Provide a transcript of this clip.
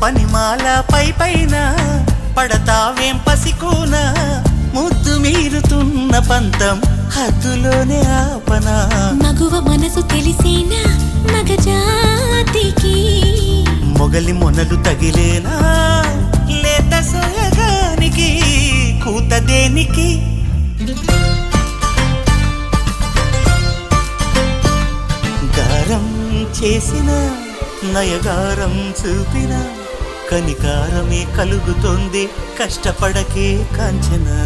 పనిమాల పైన పడతావేం పసికోనా ముద్దు మీరుతున్న పంతం హద్దులోనే ఆపనా మగువ మనసు తెలిసేనా మగజాతికి మొగలి మొనలు తగిలేనా లేత సోయగానికి కూత దేనికి గారం చేసిన నయగారం చూపిన కనికారమే కలుగుతోంది కష్టపడకే కాంచనా